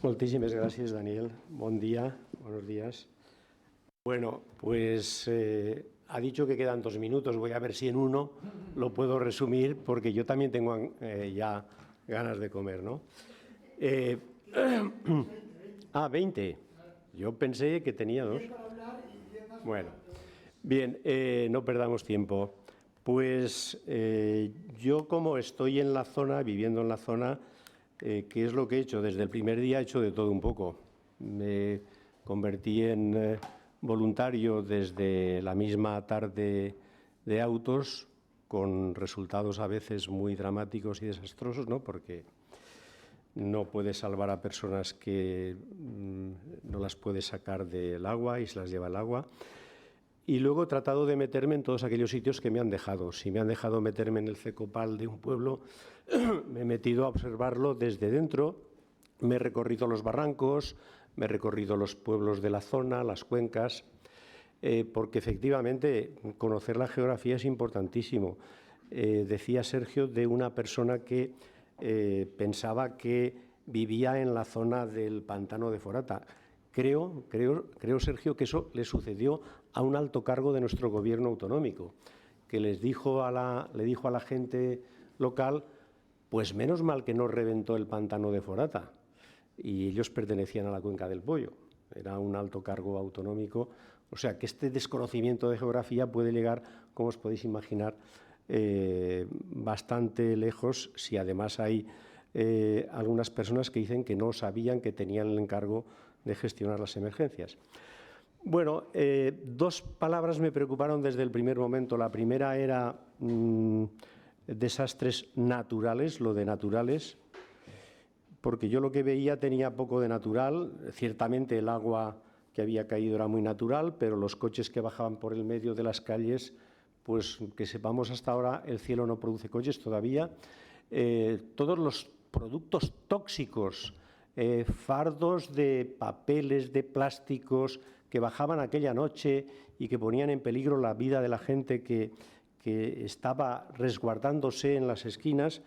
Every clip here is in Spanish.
Moltíssimes gràcies, Daniel. Bon día, buenos días. Bueno, pues ha dicho que quedan 2 minutos. Voy a ver si en uno lo puedo resumir, porque yo también tengo ya ganas de comer, ¿no? 20. Yo pensé que tenía 2. Bueno, bien, no perdamos tiempo. Pues yo, como estoy en la zona, viviendo en la zona, ¿qué es lo que he hecho? Desde el primer día he hecho de todo un poco. Me convertí en voluntario desde la misma tarde de autos, con resultados a veces muy dramáticos y desastrosos, ¿no? Porque no puedes salvar a personas que no las puedes sacar del agua y se las lleva el agua. Y luego he tratado de meterme en todos aquellos sitios que me han dejado. Si me han dejado meterme en el Cecopal de un pueblo, me he metido a observarlo desde dentro. Me he recorrido los barrancos, me he recorrido los pueblos de la zona, las cuencas, porque efectivamente conocer la geografía es importantísimo. Decía Sergio de una persona que pensaba que vivía en la zona del pantano de Forata. Creo, Sergio, que eso le sucedió a un alto cargo de nuestro gobierno autonómico, que le dijo a la gente local, pues menos mal que no reventó el pantano de Forata. Y ellos pertenecían a la Cuenca del Pollo. Era un alto cargo autonómico. O sea, que este desconocimiento de geografía puede llegar, como os podéis imaginar, bastante lejos, si además hay algunas personas que dicen que no sabían que tenían el encargo de gestionar las emergencias. Bueno, 2 palabras me preocuparon desde el primer momento. La primera era desastres naturales, lo de naturales, porque yo lo que veía tenía poco de natural. Ciertamente el agua que había caído era muy natural, pero los coches que bajaban por el medio de las calles, pues que sepamos hasta ahora, el cielo no produce coches todavía. Todos los productos tóxicos, fardos de papeles, de plásticos que bajaban aquella noche y que ponían en peligro la vida de la gente que estaba resguardándose en las esquinas,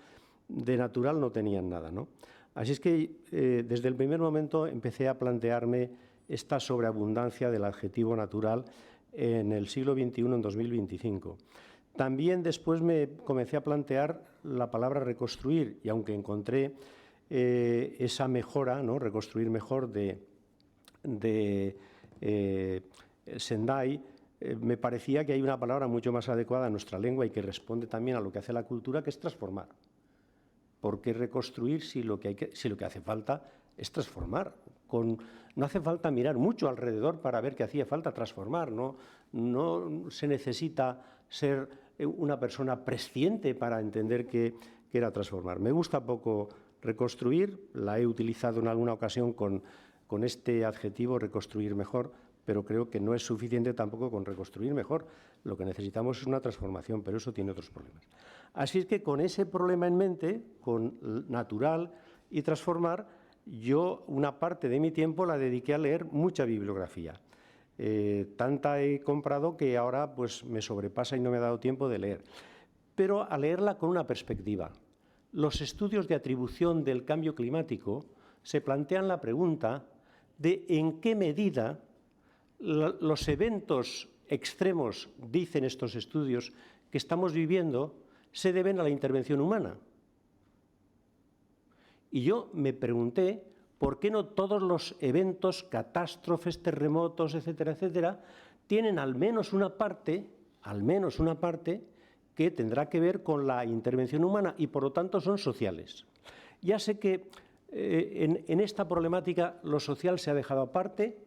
de natural no tenían nada, ¿no? Así es que desde el primer momento empecé a plantearme esta sobreabundancia del adjetivo natural en el siglo XXI, en 2025. También después me comencé a plantear la palabra reconstruir, y aunque encontré esa mejora, ¿no? Reconstruir mejor de Sendai, me parecía que hay una palabra mucho más adecuada a nuestra lengua y que responde también a lo que hace la cultura, que es transformar. ¿Por qué reconstruir si lo que hace falta es transformar? No hace falta mirar mucho alrededor para ver que hacía falta transformar. No se necesita ser una persona presciente para entender que era transformar. Me gusta poco reconstruir, la he utilizado en alguna ocasión con este adjetivo, reconstruir mejor, pero creo que no es suficiente tampoco con reconstruir mejor. Lo que necesitamos es una transformación, pero eso tiene otros problemas. Así es que con ese problema en mente, con natural y transformar, yo una parte de mi tiempo la dediqué a leer mucha bibliografía. Tanta he comprado que ahora pues me sobrepasa y no me ha dado tiempo de leer. Pero a leerla con una perspectiva. Los estudios de atribución del cambio climático se plantean la pregunta de en qué medida los eventos extremos, dicen estos estudios, que estamos viviendo, se deben a la intervención humana. Y yo me pregunté por qué no todos los eventos, catástrofes, terremotos, etcétera, etcétera, tienen al menos una parte que tendrá que ver con la intervención humana y, por lo tanto, son sociales. Ya sé que en esta problemática lo social se ha dejado aparte,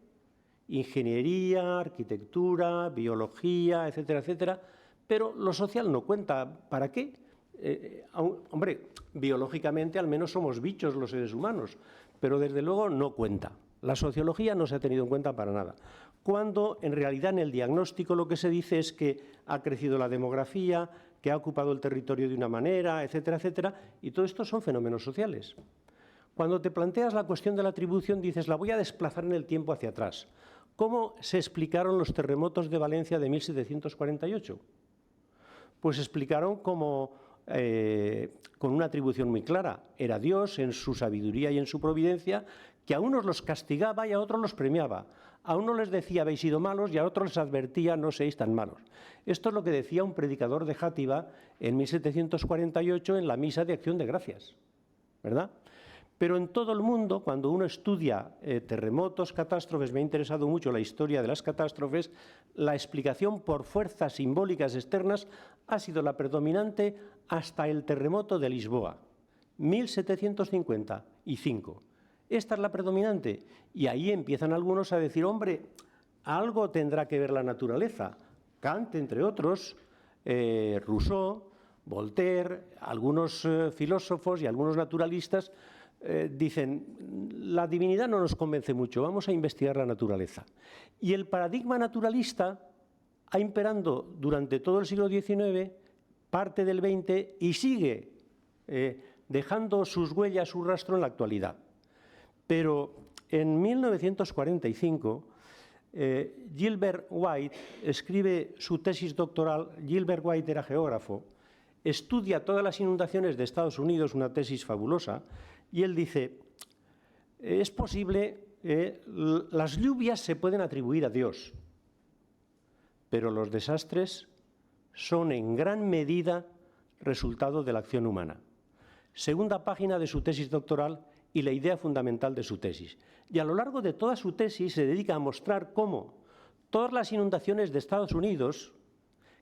ingeniería, arquitectura, biología, etcétera, etcétera, pero lo social no cuenta. ¿Para qué? Hombre, biológicamente al menos somos bichos los seres humanos, pero desde luego no cuenta. La sociología no se ha tenido en cuenta para nada. Cuando en realidad en el diagnóstico lo que se dice es que ha crecido la demografía, que ha ocupado el territorio de una manera, etcétera, etcétera, y todo esto son fenómenos sociales. Cuando te planteas la cuestión de la atribución, dices, la voy a desplazar en el tiempo hacia atrás. ¿Cómo se explicaron los terremotos de Valencia de 1748? Pues se explicaron como con una atribución muy clara. Era Dios, en su sabiduría y en su providencia, que a unos los castigaba y a otros los premiaba. A unos les decía habéis sido malos y a otros les advertía no seáis tan malos. Esto es lo que decía un predicador de Játiva en 1748 en la Misa de Acción de Gracias, ¿verdad? Pero en todo el mundo, cuando uno estudia terremotos, catástrofes, me ha interesado mucho la historia de las catástrofes, la explicación por fuerzas simbólicas externas ha sido la predominante hasta el terremoto de Lisboa, 1755. Esta es la predominante. Y ahí empiezan algunos a decir, hombre, algo tendrá que ver la naturaleza. Kant, entre otros, Rousseau, Voltaire, algunos filósofos y algunos naturalistas dicen, la divinidad no nos convence mucho, vamos a investigar la naturaleza. Y el paradigma naturalista ha imperando durante todo el siglo XIX, parte del XX, y sigue dejando sus huellas, su rastro en la actualidad. Pero en 1945, Gilbert White escribe su tesis doctoral. Gilbert White era geógrafo, estudia todas las inundaciones de Estados Unidos, una tesis fabulosa, y él dice, es posible, las lluvias se pueden atribuir a Dios, pero los desastres son en gran medida resultado de la acción humana. Segunda página de su tesis doctoral y la idea fundamental de su tesis. Y a lo largo de toda su tesis se dedica a mostrar cómo todas las inundaciones de Estados Unidos,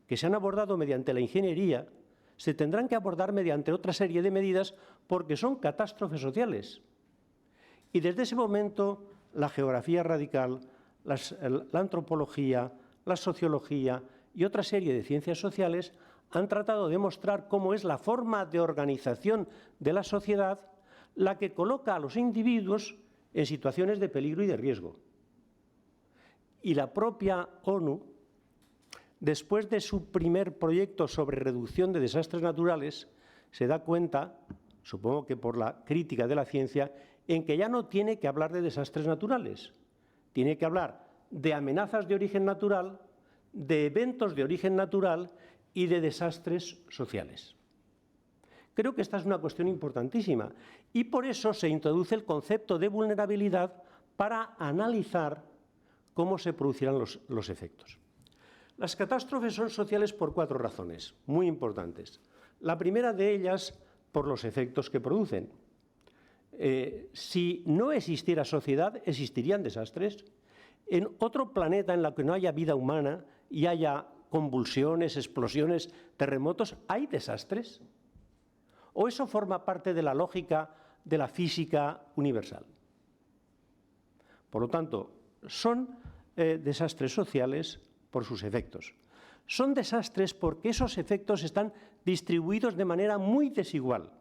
que se han abordado mediante la ingeniería, se tendrán que abordar mediante otra serie de medidas porque son catástrofes sociales. Y desde ese momento, la geografía radical, la antropología, la sociología y otra serie de ciencias sociales han tratado de mostrar cómo es la forma de organización de la sociedad la que coloca a los individuos en situaciones de peligro y de riesgo. Y la propia ONU, después de su primer proyecto sobre reducción de desastres naturales, se da cuenta, supongo que por la crítica de la ciencia, en que ya no tiene que hablar de desastres naturales, tiene que hablar de amenazas de origen natural, de eventos de origen natural y de desastres sociales. Creo que esta es una cuestión importantísima y por eso se introduce el concepto de vulnerabilidad para analizar cómo se producirán los efectos. Las catástrofes son sociales por 4 razones muy importantes. La primera de ellas, por los efectos que producen. Si no existiera sociedad, existirían desastres. En otro planeta en el que no haya vida humana y haya convulsiones, explosiones, terremotos, ¿hay desastres? ¿O eso forma parte de la lógica de la física universal? Por lo tanto, son desastres sociales por sus efectos. Son desastres porque esos efectos están distribuidos de manera muy desigual.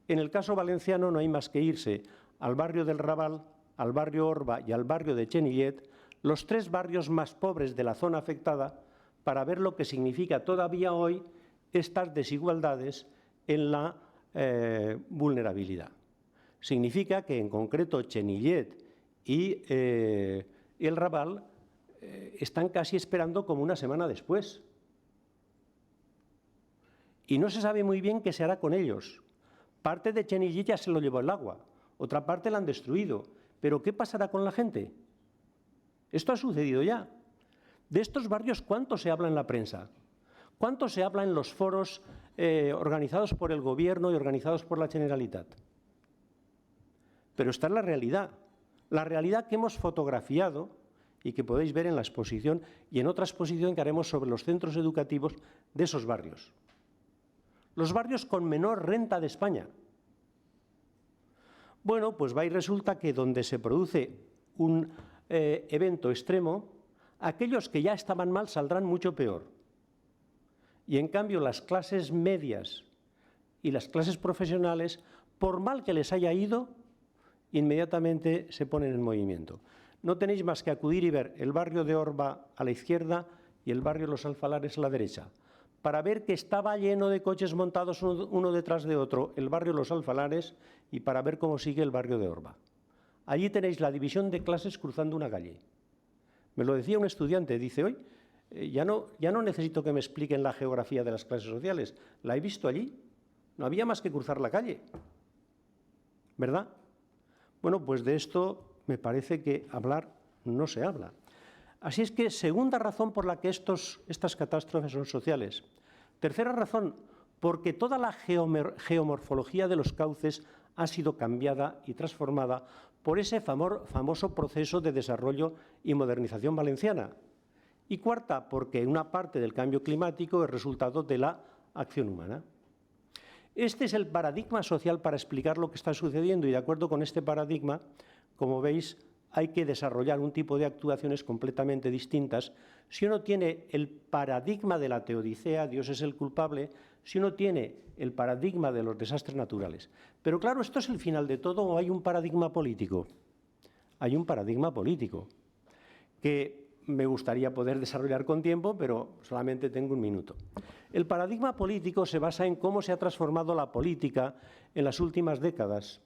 En el caso valenciano no hay más que irse al barrio del Raval, al barrio Orba y al barrio de Chenillet, los 3 barrios más pobres de la zona afectada, para ver lo que significa todavía hoy estas desigualdades en la vulnerabilidad. Significa que en concreto Chenillet y el Raval están casi esperando como una semana después. Y no se sabe muy bien qué se hará con ellos. Parte de Chenillet ya se lo llevó el agua, otra parte la han destruido. Pero ¿qué pasará con la gente? Esto ha sucedido ya. De estos barrios, ¿cuánto se habla en la prensa? ¿Cuánto se habla en los foros organizados por el Gobierno y organizados por la Generalitat? Pero esta es la realidad que hemos fotografiado y que podéis ver en la exposición y en otra exposición que haremos sobre los centros educativos de esos barrios. Los barrios con menor renta de España. Bueno, pues va y resulta que donde se produce un evento extremo, aquellos que ya estaban mal saldrán mucho peor. Y en cambio las clases medias y las clases profesionales, por mal que les haya ido, inmediatamente se ponen en movimiento. No tenéis más que acudir y ver el barrio de Orba a la izquierda y el barrio Los Alfalares a la derecha, para ver que estaba lleno de coches montados uno detrás de otro, el barrio Los Alfalares, y para ver cómo sigue el barrio de Orba. Allí tenéis la división de clases cruzando una calle. Me lo decía un estudiante, dice, hoy ya no necesito que me expliquen la geografía de las clases sociales, la he visto allí, no había más que cruzar la calle, ¿verdad? Bueno, pues de esto me parece que hablar no se habla. Así es que, segunda razón por la que estas catástrofes son sociales. Tercera razón, porque toda la geomorfología de los cauces ha sido cambiada y transformada por ese famoso proceso de desarrollo y modernización valenciana. Y cuarta, porque una parte del cambio climático es resultado de la acción humana. Este es el paradigma social para explicar lo que está sucediendo y, de acuerdo con este paradigma, como veis, hay que desarrollar un tipo de actuaciones completamente distintas. Si uno tiene el paradigma de la teodicea, Dios es el culpable, si uno tiene el paradigma de los desastres naturales. Pero claro, ¿esto es el final de todo o hay un paradigma político? Hay un paradigma político que me gustaría poder desarrollar con tiempo, pero solamente tengo un minuto. El paradigma político se basa en cómo se ha transformado la política en las últimas décadas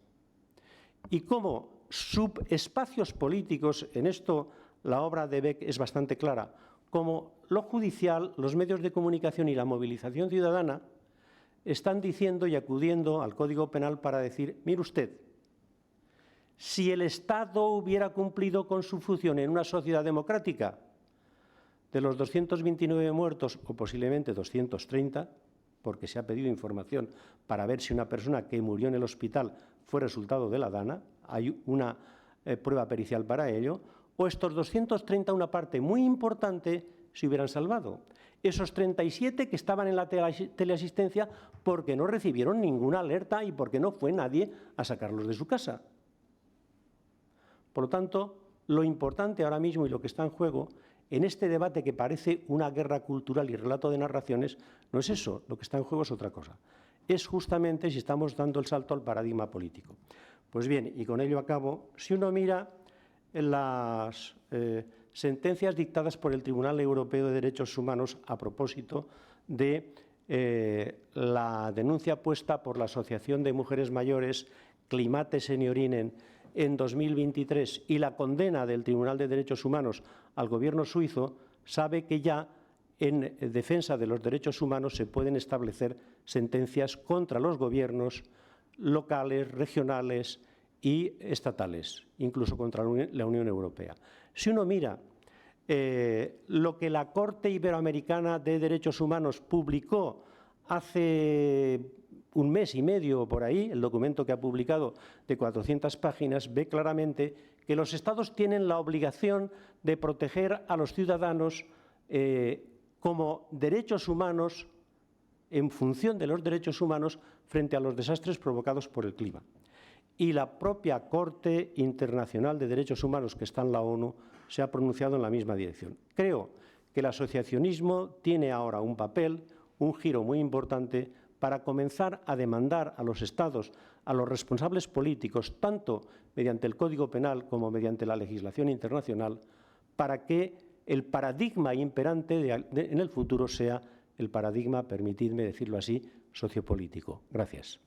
y cómo subespacios políticos, en esto la obra de Beck es bastante clara, como lo judicial, los medios de comunicación y la movilización ciudadana están diciendo y acudiendo al Código Penal para decir, mire usted, si el Estado hubiera cumplido con su función en una sociedad democrática, de los 229 muertos, o posiblemente 230, porque se ha pedido información para ver si una persona que murió en el hospital fue resultado de la DANA, hay una prueba pericial para ello, o estos 230, una parte muy importante, se hubieran salvado. Esos 37 que estaban en la teleasistencia porque no recibieron ninguna alerta y porque no fue nadie a sacarlos de su casa. Por lo tanto, lo importante ahora mismo y lo que está en juego en este debate que parece una guerra cultural y relato de narraciones, no es eso, lo que está en juego es otra cosa. Es justamente si estamos dando el salto al paradigma político. Pues bien, y con ello acabo, si uno mira en las sentencias dictadas por el Tribunal Europeo de Derechos Humanos a propósito de la denuncia puesta por la Asociación de Mujeres Mayores Climate Seniorinen en 2023 y la condena del Tribunal de Derechos Humanos al Gobierno suizo, sabe que ya en defensa de los derechos humanos se pueden establecer sentencias contra los gobiernos locales, regionales y estatales, incluso contra la Unión Europea. Si uno mira lo que la Corte Iberoamericana de Derechos Humanos publicó hace un mes y medio o por ahí, el documento que ha publicado de 400 páginas, ve claramente que los Estados tienen la obligación de proteger a los ciudadanos como derechos humanos en función de los derechos humanos frente a los desastres provocados por el clima. Y la propia Corte Internacional de Derechos Humanos, que está en la ONU, se ha pronunciado en la misma dirección. Creo que el asociacionismo tiene ahora un papel, un giro muy importante para comenzar a demandar a los Estados, a los responsables políticos, tanto mediante el Código Penal como mediante la legislación internacional, para que el paradigma imperante en el futuro sea el paradigma, permitidme decirlo así, sociopolítico. Gracias.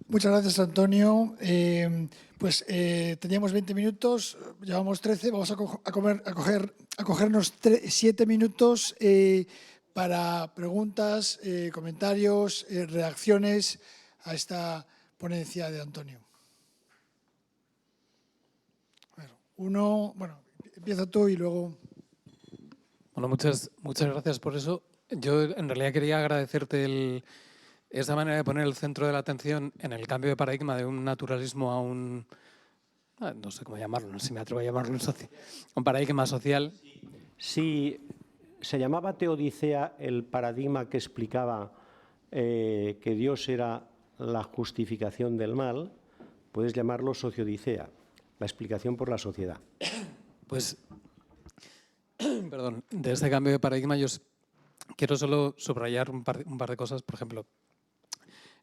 Muchas gracias, Antonio. Teníamos 20 minutos, llevamos 13, vamos a cogernos 7 minutos para preguntas, comentarios, reacciones a esta ponencia de Antonio. Empieza tú y luego… Bueno, muchas gracias por eso. Yo en realidad quería agradecerte esa manera de poner el centro de la atención en el cambio de paradigma de un naturalismo a un, no sé cómo llamarlo, no sé si me atrevo a llamarlo un paradigma social. Si se llamaba teodicea el paradigma que explicaba que Dios era la justificación del mal, puedes llamarlo sociodicea, la explicación por la sociedad. Pues, perdón, de este cambio de paradigma yo quiero solo subrayar un par de cosas. Por ejemplo,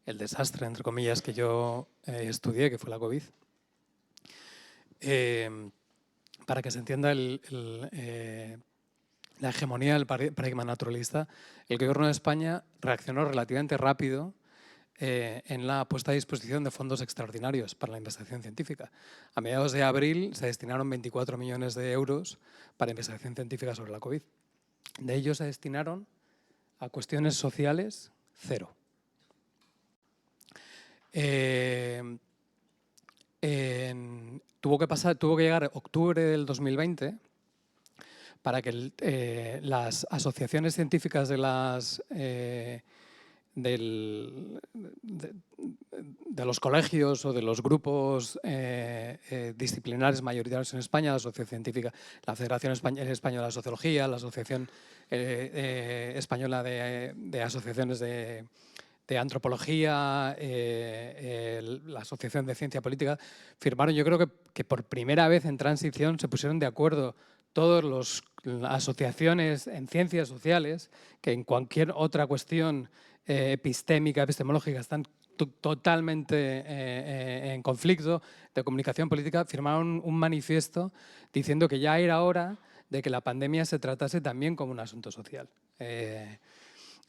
el desastre, entre comillas, que yo estudié, que fue la COVID. Para que se entienda la hegemonía del paradigma naturalista, el Gobierno de España reaccionó relativamente rápido en la puesta a disposición de fondos extraordinarios para la investigación científica. A mediados de abril se destinaron 24 millones de euros para investigación científica sobre la COVID. De ellos se destinaron A cuestiones sociales, 0. Tuvo que llegar octubre del 2020 para que las asociaciones científicas de los colegios o de los grupos disciplinares mayoritarios en España, la Asociación Científica, la Federación Española de Sociología, la Asociación Española de Asociaciones de Antropología, la Asociación de Ciencia Política, firmaron, yo creo que por primera vez en transición se pusieron de acuerdo todas las asociaciones en ciencias sociales, que en cualquier otra cuestión epistémica, epistemológica, están totalmente en conflicto, de comunicación política, firmaron un manifiesto diciendo que ya era hora de que la pandemia se tratase también como un asunto social.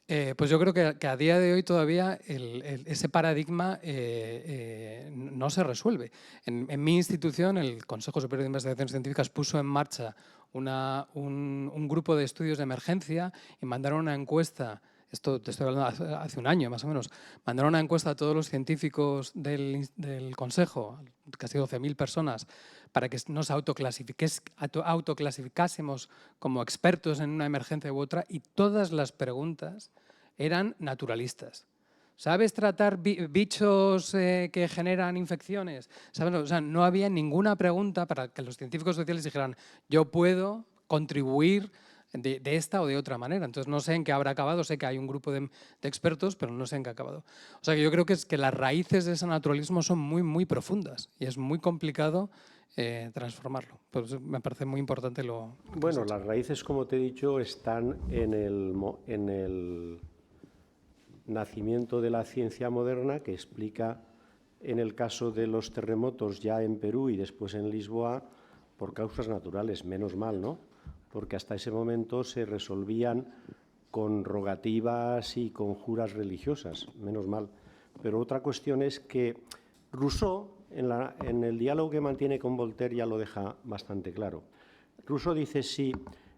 Pues yo creo que a día de hoy todavía ese paradigma no se resuelve. En mi institución, el Consejo Superior de Investigaciones Científicas puso en marcha un grupo de estudios de emergencia y mandaron una encuesta. Esto te estoy hablando hace un año más o menos. Mandaron una encuesta a todos los científicos del Consejo, casi 12.000 personas, para que nos autoclasificásemos como expertos en una emergencia u otra, y todas las preguntas eran naturalistas. ¿Sabes tratar bichos que generan infecciones? ¿Sabes? O sea, no había ninguna pregunta para que los científicos sociales dijeran yo puedo contribuir de esta o de otra manera. Entonces no sé en qué habrá acabado, sé que hay un grupo de expertos, pero no sé en qué ha acabado. O sea que yo creo que las raíces de ese naturalismo son muy, muy profundas y es muy complicado transformarlo. Pues me parece muy importante lo que Bueno, las raíces, como te he dicho, están en el nacimiento de la ciencia moderna, que explica, en el caso de los terremotos ya en Perú y después en Lisboa, por causas naturales, menos mal, ¿no? Porque hasta ese momento se resolvían con rogativas y conjuras religiosas, menos mal. Pero otra cuestión es que Rousseau, en el diálogo que mantiene con Voltaire, ya lo deja bastante claro. Rousseau dice, si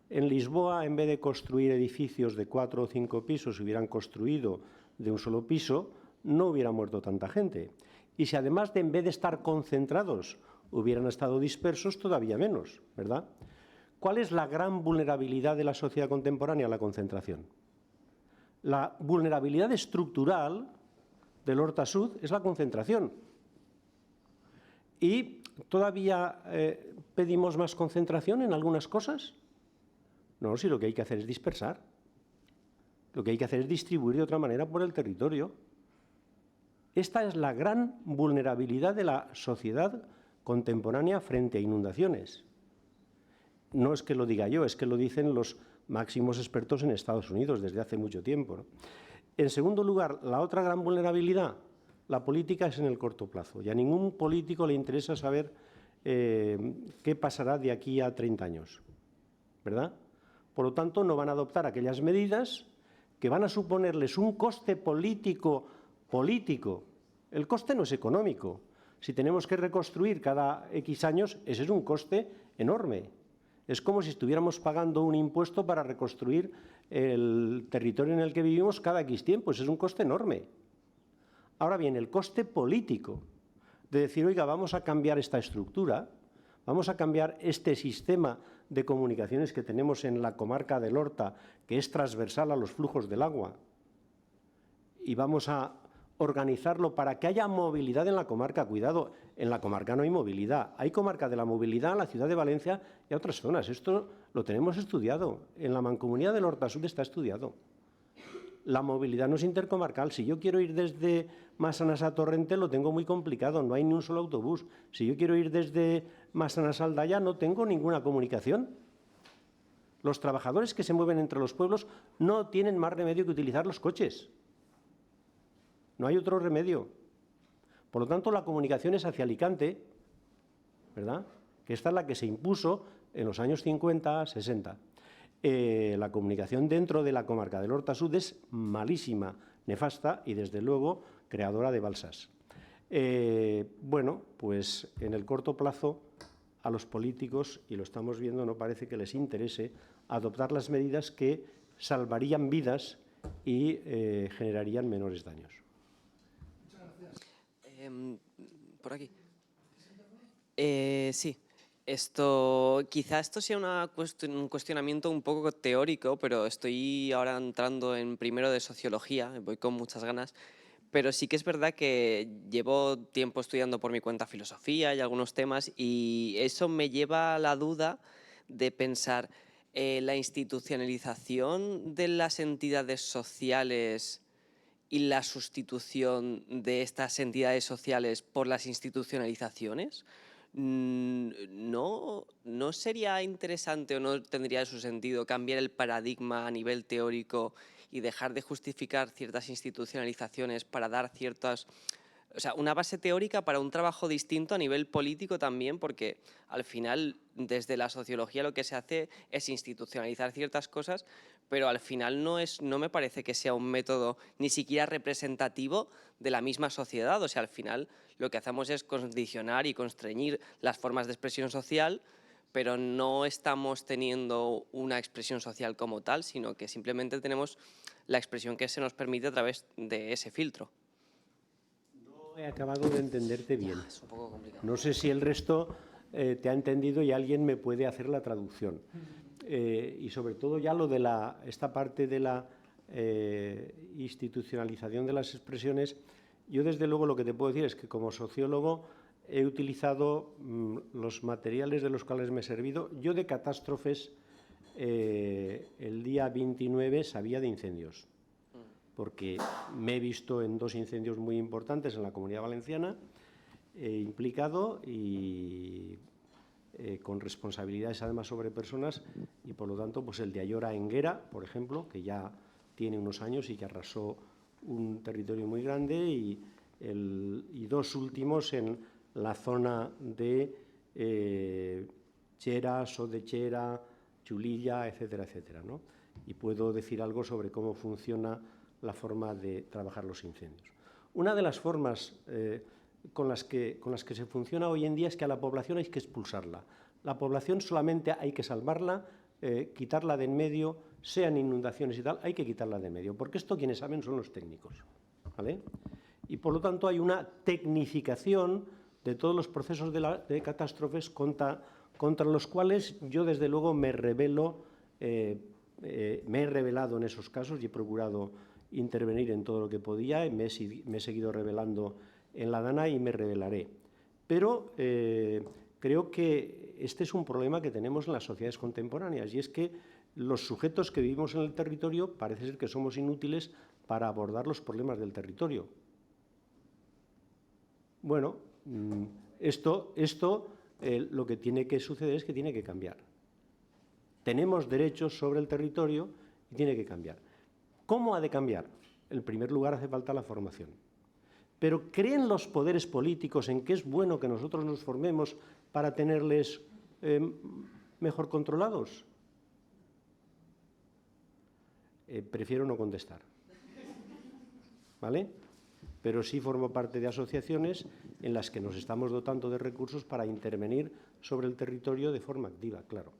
en Lisboa, en vez de construir edificios de 4 o 5 pisos, hubieran construido de un solo piso, no hubiera muerto tanta gente. Y si además en vez de estar concentrados, hubieran estado dispersos, todavía menos, ¿verdad? ¿Cuál es la gran vulnerabilidad de la sociedad contemporánea? La concentración. La vulnerabilidad estructural del Horta Sud es la concentración. ¿Y todavía pedimos más concentración en algunas cosas? No, si lo que hay que hacer es dispersar. Lo que hay que hacer es distribuir de otra manera por el territorio. Esta es la gran vulnerabilidad de la sociedad contemporánea frente a inundaciones. No es que lo diga yo, es que lo dicen los máximos expertos en Estados Unidos desde hace mucho tiempo, ¿no? En segundo lugar, la otra gran vulnerabilidad, la política, es en el corto plazo. Y a ningún político le interesa saber qué pasará de aquí a 30 años, ¿verdad? Por lo tanto, no van a adoptar aquellas medidas que van a suponerles un coste político. El coste no es económico. Si tenemos que reconstruir cada X años, ese es un coste enorme. Es como si estuviéramos pagando un impuesto para reconstruir el territorio en el que vivimos cada X tiempo. Ese es un coste enorme. Ahora bien, el coste político de decir, oiga, vamos a cambiar esta estructura, vamos a cambiar este sistema de comunicaciones que tenemos en la comarca del Horta, que es transversal a los flujos del agua, y vamos a organizarlo para que haya movilidad en la comarca. Cuidado, en la comarca no hay movilidad. Hay comarca de la movilidad en la ciudad de Valencia y a otras zonas. Esto lo tenemos estudiado. En la mancomunidad del Horta Sud está estudiado. La movilidad no es intercomarcal. Si yo quiero ir desde Massanas a Torrente, lo tengo muy complicado. No hay ni un solo autobús. Si yo quiero ir desde Massanas a Aldaya, no tengo ninguna comunicación. Los trabajadores que se mueven entre los pueblos no tienen más remedio que utilizar los coches. No hay otro remedio. Por lo tanto, la comunicación es hacia Alicante, ¿verdad? Que esta es la que se impuso en los años 50, 60. La comunicación dentro de la comarca del Horta Sud es malísima, nefasta y, desde luego, creadora de balsas. Bueno, pues en el corto plazo a los políticos, y lo estamos viendo, no parece que les interese adoptar las medidas que salvarían vidas y generarían menores daños. Por aquí. Sí. Quizá esto sea un cuestionamiento un poco teórico, pero estoy ahora entrando en primero de sociología, voy con muchas ganas, pero sí que es verdad que llevo tiempo estudiando por mi cuenta filosofía y algunos temas, y eso me lleva a la duda de pensar la institucionalización de las entidades sociales y la sustitución de estas entidades sociales por las institucionalizaciones. ¿No sería interesante o no tendría su sentido cambiar el paradigma a nivel teórico y dejar de justificar ciertas institucionalizaciones para dar ciertas... O sea, una base teórica para un trabajo distinto a nivel político también, porque al final desde la sociología lo que se hace es institucionalizar ciertas cosas, pero al final no me parece que sea un método ni siquiera representativo de la misma sociedad. O sea, al final lo que hacemos es condicionar y constreñir las formas de expresión social, pero no estamos teniendo una expresión social como tal, sino que simplemente tenemos la expresión que se nos permite a través de ese filtro. No he acabado de entenderte bien. Es un poco complicado. No sé si el resto te ha entendido y alguien me puede hacer la traducción. Y sobre todo ya lo de esta parte de la institucionalización de las expresiones, yo desde luego lo que te puedo decir es que como sociólogo he utilizado los materiales de los cuales me he servido. Yo de catástrofes el día 29 sabía de incendios, porque me he visto en 2 incendios muy importantes en la Comunidad Valenciana, implicado y con responsabilidades además sobre personas, y por lo tanto pues el de Ayora Enguera, por ejemplo, que ya tiene unos años y que arrasó un territorio muy grande, y 2 últimos en la zona de Chera, Sodechera, Chulilla, etcétera, etcétera, ¿no? Y puedo decir algo sobre cómo funciona la forma de trabajar los incendios. Una de las formas con las que se funciona hoy en día es que a la población hay que expulsarla. La población solamente hay que salvarla, quitarla de en medio, sean inundaciones y tal, hay que quitarla de en medio, porque esto quienes saben son los técnicos, ¿vale? Y por lo tanto hay una tecnificación de todos los procesos de catástrofes contra los cuales yo desde luego me rebelo, me he rebelado en esos casos y he procurado intervenir en todo lo que podía, y me he seguido rebelando en la Dana y me rebelaré. Pero creo que este es un problema que tenemos en las sociedades contemporáneas, y es que los sujetos que vivimos en el territorio parece ser que somos inútiles para abordar los problemas del territorio. Bueno, esto lo que tiene que suceder es que tiene que cambiar. Tenemos derechos sobre el territorio y tiene que cambiar. ¿Cómo ha de cambiar? En primer lugar, hace falta la formación. Pero ¿creen los poderes políticos en que es bueno que nosotros nos formemos para tenerles mejor controlados? Prefiero no contestar, ¿vale? Pero sí formo parte de asociaciones en las que nos estamos dotando de recursos para intervenir sobre el territorio de forma activa, claro.